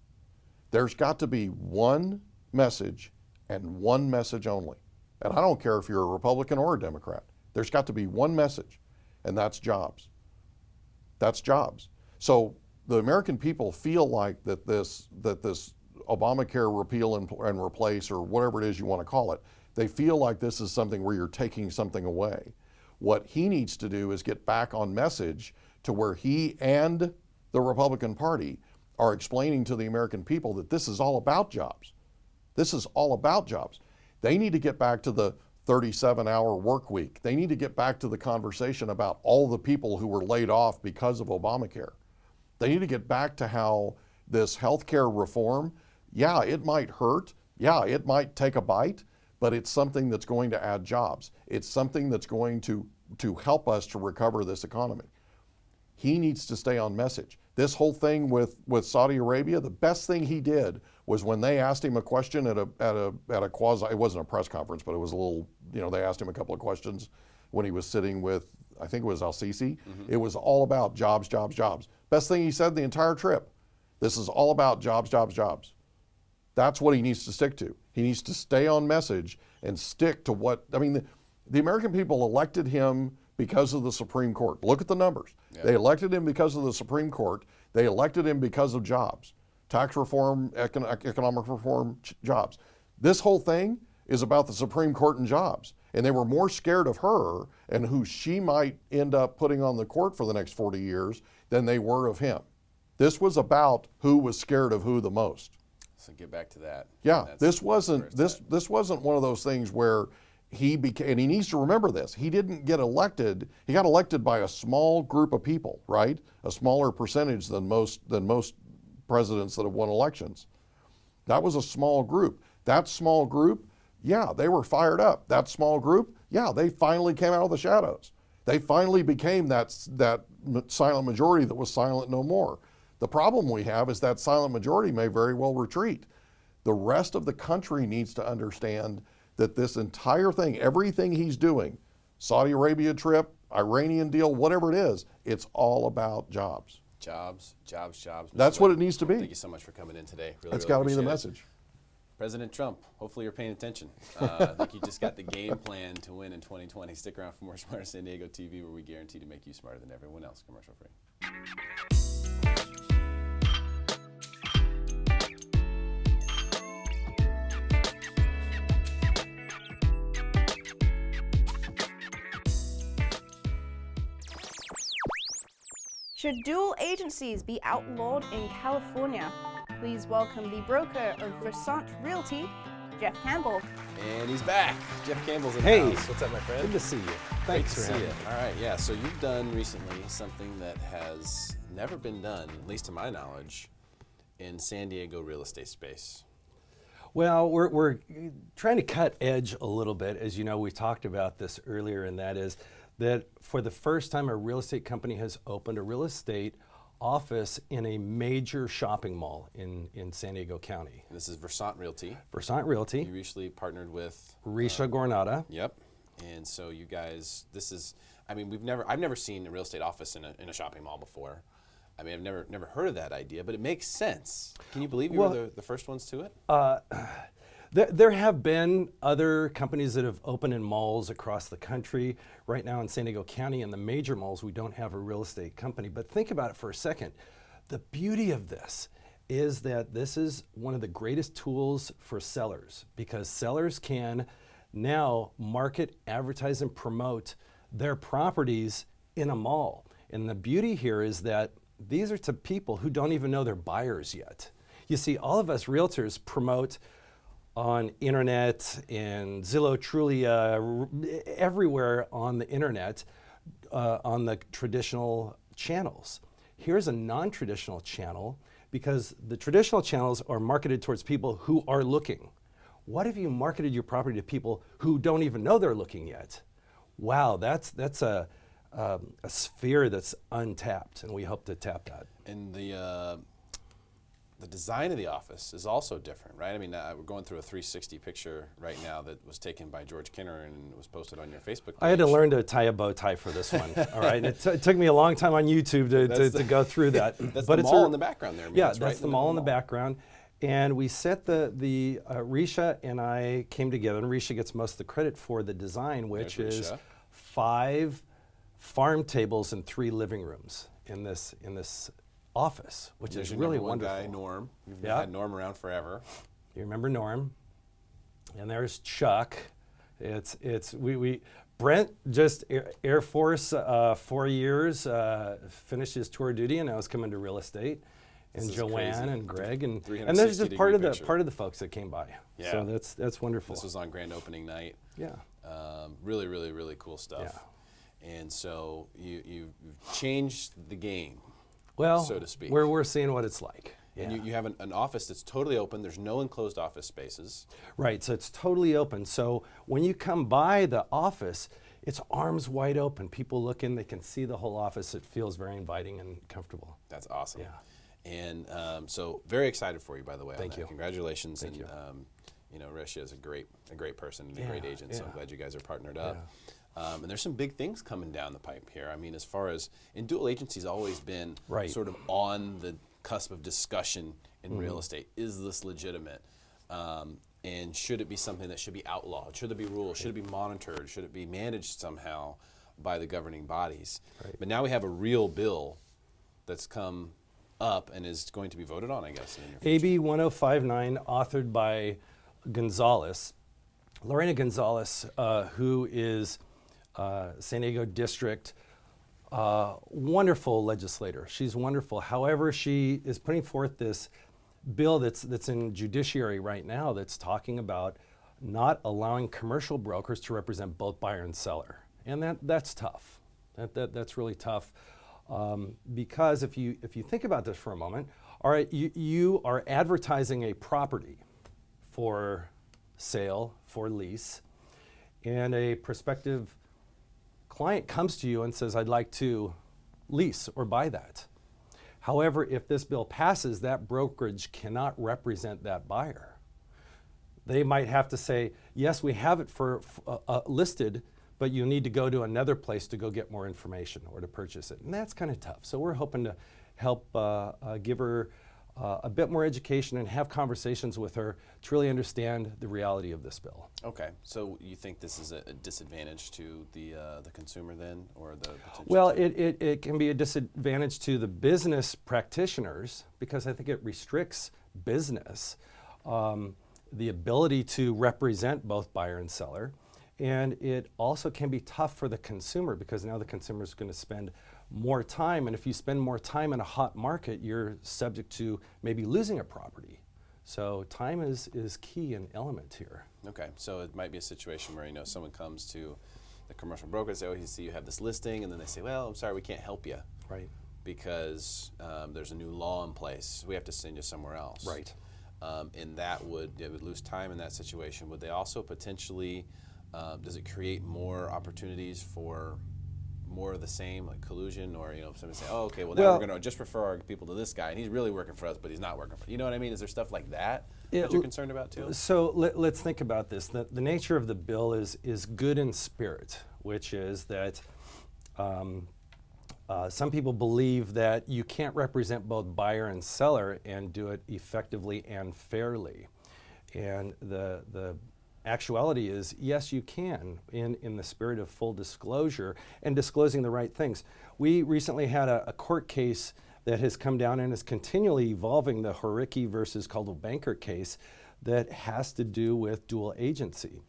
There's got to be one message and one message only. And I don't care if you're a Republican or a Democrat. There's got to be one message, and that's jobs. That's jobs. So the American people feel like that this Obamacare repeal and replace, or whatever it is you want to call it, they feel like this is something where you're taking something away. What he needs to do is get back on message to where he and the Republican Party are explaining to the American people that this is all about jobs. This is all about jobs. They need to get back to the 37-hour work week. They need to get back to the conversation about all the people who were laid off because of Obamacare. They need to get back to how this healthcare reform, yeah, it might hurt, yeah, it might take a bite, but it's something that's going to add jobs. It's something that's going to help us to recover this economy. He needs to stay on message. This whole thing with Saudi Arabia, the best thing he did was when they asked him a question at a quasi, it wasn't a press conference, but it was a little, they asked him a couple of questions when he was sitting with, I think it was Al-Sisi. It was all about jobs, jobs, jobs. Best thing he said the entire trip. This is all about jobs, jobs, jobs. That's what he needs to stick to. He needs to stay on message and stick to what, the American people elected him because of the Supreme Court. Look at the numbers. Yeah. They elected him because of the Supreme Court. They elected him because of jobs. Tax reform, economic reform, jobs. This whole thing is about the Supreme Court and jobs. And they were more scared of her and who she might end up putting on the court for the next 40 years than they were of him. This was about who was scared of who the most. So get back to that. Yeah, this wasn't one of those things where he became, and he needs to remember this, he didn't get elected, he got elected by a small group of people, right? A smaller percentage than most presidents that have won elections. That was a small group. That small group, yeah, they were fired up. That small group, yeah, they finally came out of the shadows. They finally became that silent majority that was silent no more. The problem we have is that silent majority may very well retreat. The rest of the country needs to understand that this entire thing, everything he's doing, Saudi Arabia trip, Iranian deal, whatever it is, it's all about jobs. Jobs, jobs, jobs. That's what it needs to be. Thank you so much for coming in today. That's got to be the message. President Trump, hopefully you're paying attention. I think you just got the game plan to win in 2020. Stick around for more Smarter San Diego TV, where we guarantee to make you smarter than everyone else. Commercial free. Should dual agencies be outlawed in California? Please welcome the broker of Versant Realty, Jeff Campbell. And he's back. Jeff Campbell's in the house. What's up, my friend? Good to see you. Thanks for having me. All right, yeah. So you've done recently something that has never been done, at least to my knowledge, in San Diego real estate space. Well, we're trying to cut edge a little bit. As you know, we talked about this earlier, and that is that for the first time, a real estate company has opened a real estate office in a major shopping mall in San Diego County. And this is Versant Realty. Versant Realty. You recently partnered with Risha Gornada. Yep. And so you guys, this is, I've never seen a real estate office in a shopping mall before. I've never heard of that idea, but it makes sense. Can you believe you were the first ones to it? There have been other companies that have opened in malls across the country. Right now in San Diego County, in the major malls, we don't have a real estate company. But think about it for a second. The beauty of this is that this is one of the greatest tools for sellers, because sellers can now market, advertise, and promote their properties in a mall. And the beauty here is that these are to people who don't even know they're buyers yet. You see, all of us realtors promote on internet and Zillow, Trulia, everywhere on the internet, on the traditional channels. Here's a non-traditional channel, because the traditional channels are marketed towards people who are looking. What if you marketed your property to people who don't even know they're looking yet? Wow, that's a sphere that's untapped, and we hope to tap that. And the design of the office is also different, right? We're going through a 360 picture right now that was taken by George Kinner and was posted on your Facebook page. I had to learn to tie a bow tie for this one, all right? It took me a long time on YouTube to go through that. That's the mall in the background there. Yeah, that's the mall in the background. And we set Risha and I came together, and Risha gets most of the credit for the design, which is 5 farm tables and 3 living rooms in this office, which There's is your really number one wonderful. guy, Norm. You've Yeah. had Norm around forever. You remember Norm? And there's Chuck. We Brent just Air Force 4 years, finished his tour duty, and now is coming to real estate. And This is Joanne crazy. and Greg and there's 360 just part of degree picture. the folks that came by. Yeah. So that's wonderful. This was on grand opening night. Yeah. Really, really, really cool stuff. Yeah. And so you've changed the game, well, so to speak. We're seeing what it's like. And you have an office that's totally open. There's no enclosed office spaces. Right, so it's totally open. So when you come by the office, it's arms wide open. People look in, they can see the whole office. It feels very inviting and comfortable. That's awesome. Yeah. And so very excited for you, by the way. Thank on that. you. Congratulations. Thank you. You know, Risha is a great person and a Yeah, great agent. So I'm yeah. glad you guys are partnered up. And there's some big things coming down the pipe here. I mean, as far as, and dual agency's always been sort of on the cusp of discussion in real estate. Is this legitimate? And should it be something that should be outlawed? Should there be rules? Should it be monitored? Should it be managed somehow by the governing bodies? Right. But now we have a real bill that's come up and is going to be voted on, I guess. In the near future. AB 1059, authored by Gonzalez, Lorena Gonzalez, who is San Diego District, wonderful legislator. She's wonderful. However, she is putting forth this bill that's in judiciary right now that's talking about not allowing commercial brokers to represent both buyer and seller, and that's tough. That's really tough because if you think about this for a moment, all right, you are advertising a property for sale, for lease, and a prospective client comes to you and says, I'd like to lease or buy that. However, if this bill passes, that brokerage cannot represent that buyer. They might have to say, yes, we have it for listed, but you need to go to another place to go get more information or to purchase it. And that's kind of tough. So we're hoping to help give her a bit more education and have conversations with her to really understand the reality of this bill. Okay, so you think this is a disadvantage to the consumer then, or the potential? Well, it can be a disadvantage to the business practitioners because I think it restricts business, the ability to represent both buyer and seller, and it also can be tough for the consumer because now the consumer is going to spend more time, and if you spend more time in a hot market, you're subject to maybe losing a property. So time is key and element here. Okay, so it might be a situation where someone comes to the commercial broker and say, oh, you see you have this listing, and then they say, well, I'm sorry, we can't help you. Right. Because there's a new law in place. We have to send you somewhere else. Right. And they would lose time in that situation. Would they also potentially, does it create more opportunities for more of the same, like collusion, or somebody say, oh, okay, well now we're going to just refer our people to this guy, and he's really working for us, but he's not working for, you know what I mean? Is there stuff like that that you're concerned about too? So let's think about this. The nature of the bill is good in spirit, which is that some people believe that you can't represent both buyer and seller and do it effectively and fairly. And the actuality is, yes, you can, in the spirit of full disclosure and disclosing the right things. We recently had a court case that has come down and is continually evolving, the Horicki versus Coldwell Banker case that has to do with dual agency.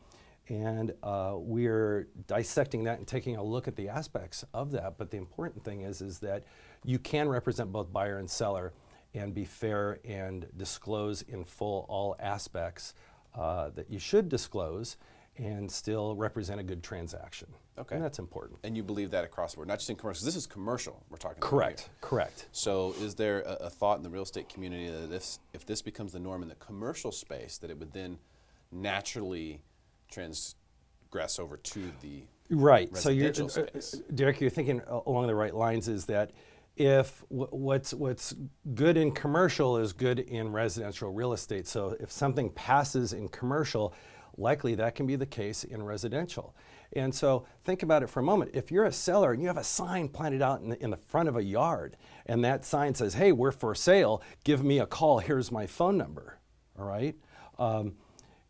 And we're dissecting that and taking a look at the aspects of that. But the important thing is that you can represent both buyer and seller and be fair and disclose in full all aspects that you should disclose and still represent a good transaction. Okay. And that's important. And you believe that across the board, not just in commercial. This is commercial we're talking Correct. about here. Correct. So is there a thought in the real estate community that if this becomes the norm in the commercial space, that it would then naturally transgress over to the residential space? Derek, you're thinking along the right lines, is that if what's good in commercial is good in residential real estate. So if something passes in commercial, likely that can be the case in residential. And so think about it for a moment. If you're a seller and you have a sign planted out in the front of a yard, and that sign says, hey, we're for sale, give me a call, here's my phone number, all right?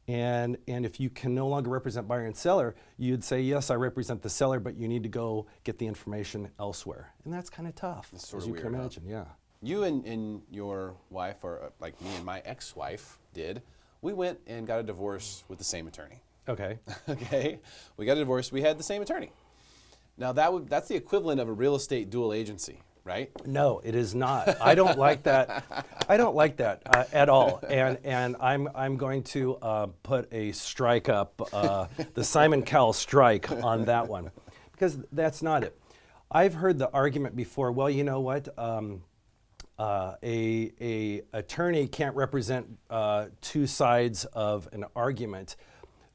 And if you can no longer represent buyer and seller, you'd say, yes, I represent the seller, but you need to go get the information elsewhere. And that's kind of tough, It's sort as of you weird, can imagine, yeah. You and your wife, or like me and my ex-wife did, we went and got a divorce with the same attorney. Okay. Okay. We got a divorce. We had the same attorney. Now that's the equivalent of a real estate dual agency, right? No, it is not. I don't like that. I don't like that at all. And I'm going to put a strike up, the Simon Cowell strike on that one, because that's not it. I've heard the argument before. Well, you know what? A attorney can't represent two sides of an argument.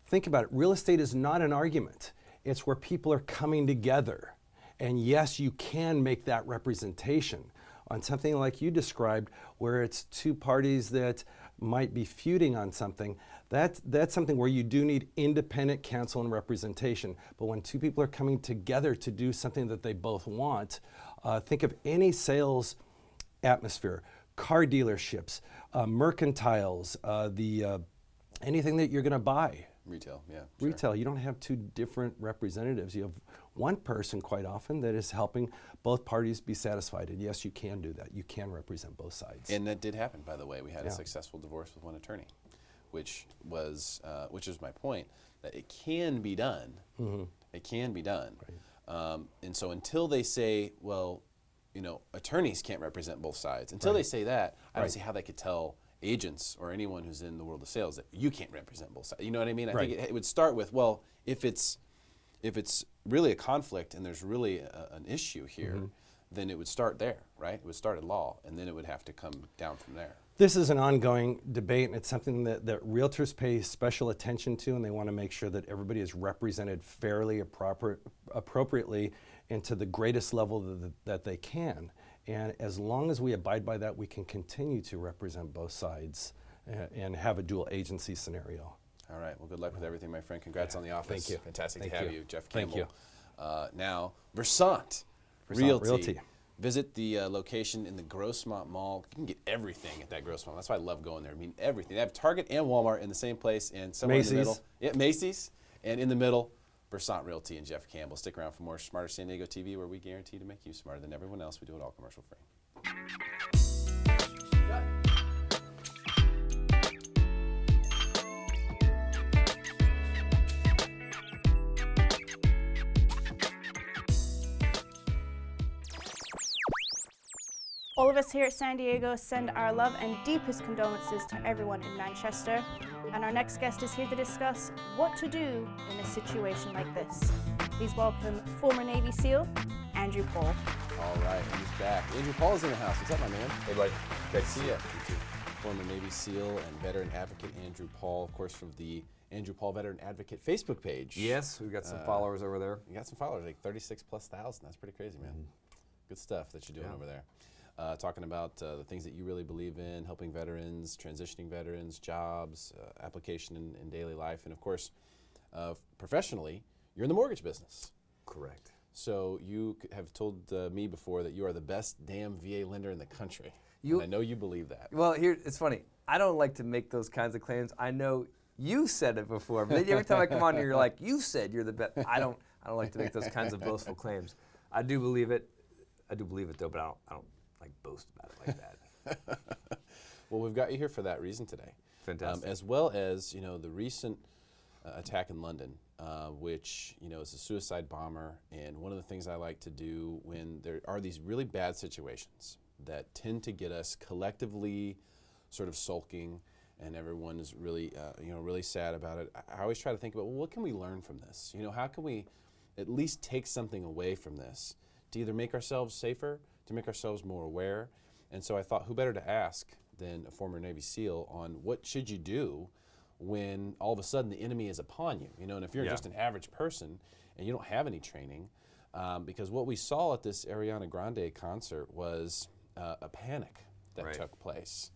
Think about it. Real estate is not an argument. It's where people are coming together. And yes, you can make that representation on something like you described, where it's two parties that might be feuding on something. That's something where you do need independent counsel and representation. But when two people are coming together to do something that they both want, think of any sales atmosphere, car dealerships, mercantiles, anything that you're going to buy. Retail, yeah. Sure. Retail, you don't have two different representatives. You have one person quite often that is helping both parties be satisfied. And yes, you can do that. You can represent both sides. And that did happen, by the way. We had a successful divorce with one attorney, which is my point, that it can be done. Mm-hmm. It can be done. Right. And so until they say, well, attorneys can't represent both sides, until they say that, I don't see how they could tell agents or anyone who's in the world of sales that you can't represent both sides. You know what I mean? I think it would start with, well, if it's really a conflict and there's really an issue here, then it would start there, right? It would start at law, and then it would have to come down from there. This is an ongoing debate, and it's something that realtors pay special attention to, and they want to make sure that everybody is represented fairly, appropriately, and to the greatest level that they can. And as long as we abide by that, we can continue to represent both sides and have a dual agency scenario. All right. Well, good luck with everything, my friend. Congrats on the office. Thank you. Fantastic Thank to have you. you, Jeff Campbell. Thank you. Now, Versant Realty. Visit the location in the Grossmont Mall. You can get everything at that Grossmont. That's why I love going there. I mean, everything. They have Target and Walmart in the same place, and somewhere in the middle. Yeah, Macy's. And in the middle, Versant Realty and Jeff Campbell. Stick around for more Smarter San Diego TV, where we guarantee to make you smarter than everyone else. We do it all commercial free. All of us here at San Diego send our love and deepest condolences to everyone in Manchester. And our next guest is here to discuss what to do in a situation like this. Please welcome former Navy SEAL, Andrew Paul. All right, he's back. Andrew Paul is in the house. What's up, my man? Hey, buddy. Great to see you. You too. Former Navy SEAL and veteran advocate Andrew Paul, of course, from the Andrew Paul Veteran Advocate Facebook page. Yes, we've got some followers over there. You got some followers, like 36,000+. That's pretty crazy, man. Good stuff that you're doing over there. Talking about the things that you really believe in, helping veterans, transitioning veterans, jobs, application in daily life, and of course, professionally, you're in the mortgage business. Correct. So you have told me before that you are the best damn VA lender in the country. And I know you believe that. Well, here it's funny. I don't like to make those kinds of claims. I know you said it before, but every time I come on here, you're like, you said you're the best. I don't like to make those kinds of boastful claims. I do believe it. I do believe it though, but I don't like boast about it like that. Well, we've got you here for that reason today. Fantastic. As well as the recent attack in London, which is a suicide bomber. And one of the things I like to do when there are these really bad situations that tend to get us collectively sort of sulking, and everyone is really really sad about it. I always try to think about, well, what can we learn from this? How can we at least take something away from this to either make ourselves safer, to make ourselves more aware. And so I thought, who better to ask than a former Navy SEAL on what should you do when all of a sudden the enemy is upon you, and if you're just an average person and you don't have any training, because what we saw at this Ariana Grande concert was a panic that took place.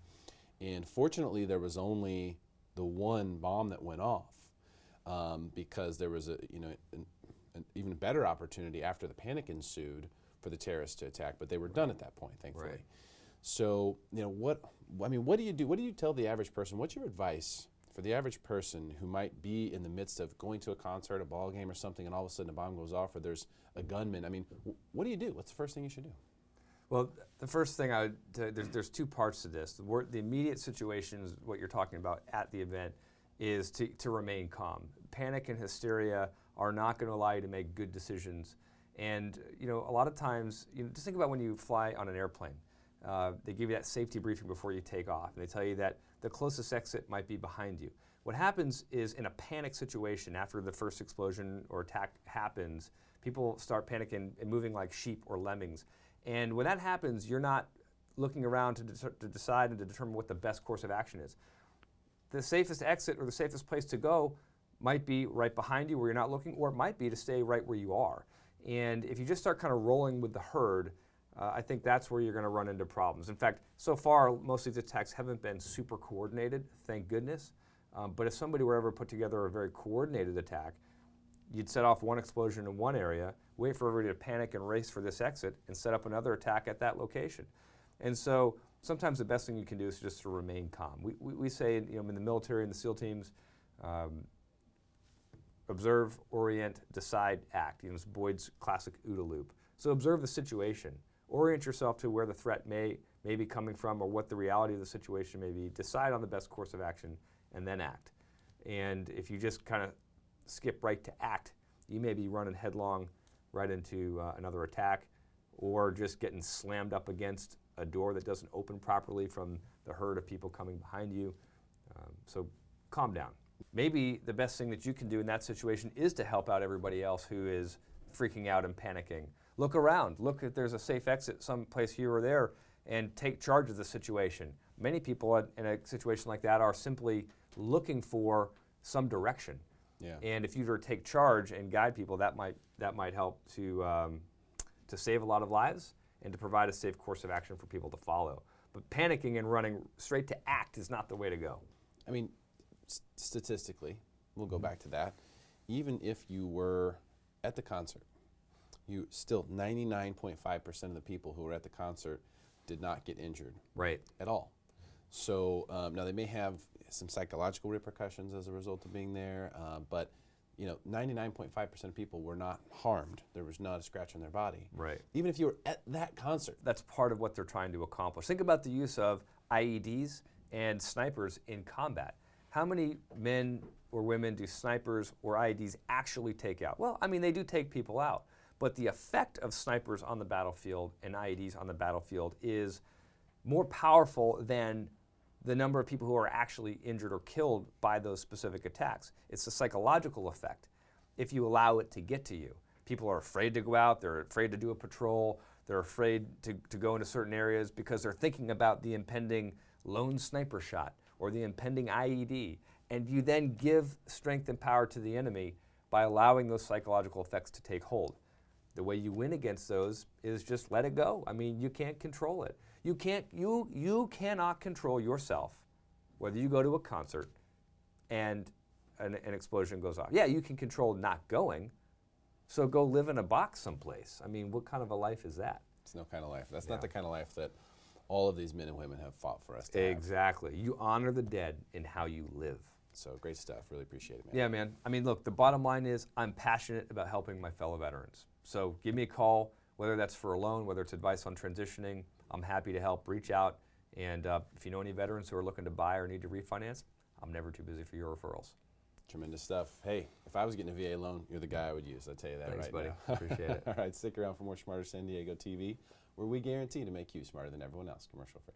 And fortunately, there was only the one bomb that went off, because there was an even better opportunity after the panic ensued for the terrorists to attack, but they were done at that point, thankfully. Right. So, what do you do? What do you tell the average person? What's your advice for the average person who might be in the midst of going to a concert, a ball game or something, and all of a sudden a bomb goes off or there's a gunman? I mean, what do you do? What's the first thing you should do? Well, the first thing there's two parts to this. The immediate situation is what you're talking about at the event is to remain calm. Panic and hysteria are not going to allow you to make good decisions. And a lot of times, just think about when you fly on an airplane. They give you that safety briefing before you take off, and they tell you that the closest exit might be behind you. What happens is in a panic situation, after the first explosion or attack happens, people start panicking and moving like sheep or lemmings. And when that happens, you're not looking around to decide and to determine what the best course of action is. The safest exit or the safest place to go might be right behind you where you're not looking, or it might be to stay right where you are. And if you just start kind of rolling with the herd, I think that's where you're going to run into problems. In fact, so far, most of these attacks haven't been super coordinated, thank goodness. But if somebody were ever put together a very coordinated attack, you'd set off one explosion in one area, wait for everybody to panic and race for this exit, and set up another attack at that location. And so sometimes the best thing you can do is just to remain calm. We say, in the military and the SEAL teams, observe, orient, decide, act. It's Boyd's classic OODA loop. So observe the situation. Orient yourself to where the threat may be coming from or what the reality of the situation may be. Decide on the best course of action, and then act. And if you just kind of skip right to act, you may be running headlong right into another attack, or just getting slammed up against a door that doesn't open properly from the herd of people coming behind you. So calm down. Maybe the best thing that you can do in that situation is to help out everybody else who is freaking out and panicking. Look around. Look if there's a safe exit someplace here or there, and take charge of the situation. Many people in a situation like that are simply looking for some direction. Yeah. And if you were to take charge and guide people, that might help to save a lot of lives and to provide a safe course of action for people to follow. But panicking and running straight to act is not the way to go. I mean, statistically, we'll go back to that. Even if you were at the concert, you still 99.5% of the people who were at the concert did not get injured. Right. At all. So now they may have some psychological repercussions as a result of being there, but 99.5% of people were not harmed. There was not a scratch on their body. Right. Even if you were at that concert. That's part of what they're trying to accomplish. Think about the use of IEDs and snipers in combat. How many men or women do snipers or IEDs actually take out? Well, I mean, they do take people out, but the effect of snipers on the battlefield and IEDs on the battlefield is more powerful than the number of people who are actually injured or killed by those specific attacks. It's the psychological effect if you allow it to get to you. People are afraid to go out, they're afraid to do a patrol, they're afraid to go into certain areas because they're thinking about the impending lone sniper shot or the impending IED. And you then give strength and power to the enemy by allowing those psychological effects to take hold. The way you win against those is just let it go. I mean, you can't control it. You cannot control yourself, whether you go to a concert and an explosion goes off. Yeah, you can control not going, so go live in a box someplace. I mean, what kind of a life is that? It's no kind of life. That's not the kind of life that all of these men and women have fought for us to have. Exactly. You honor the dead in how you live. So great stuff. Really appreciate it, man. Yeah, man. I mean, look, the bottom line is I'm passionate about helping my fellow veterans. So give me a call, whether that's for a loan, whether it's advice on transitioning. I'm happy to help. Reach out. And if you know any veterans who are looking to buy or need to refinance, I'm never too busy for your referrals. Tremendous stuff. Hey, if I was getting a VA loan, you're the guy I would use. I'll tell you that. Thanks, right buddy. now. Appreciate it. All right, stick around for more Smarter San Diego TV, where we guarantee to make you smarter than everyone else. Commercial free.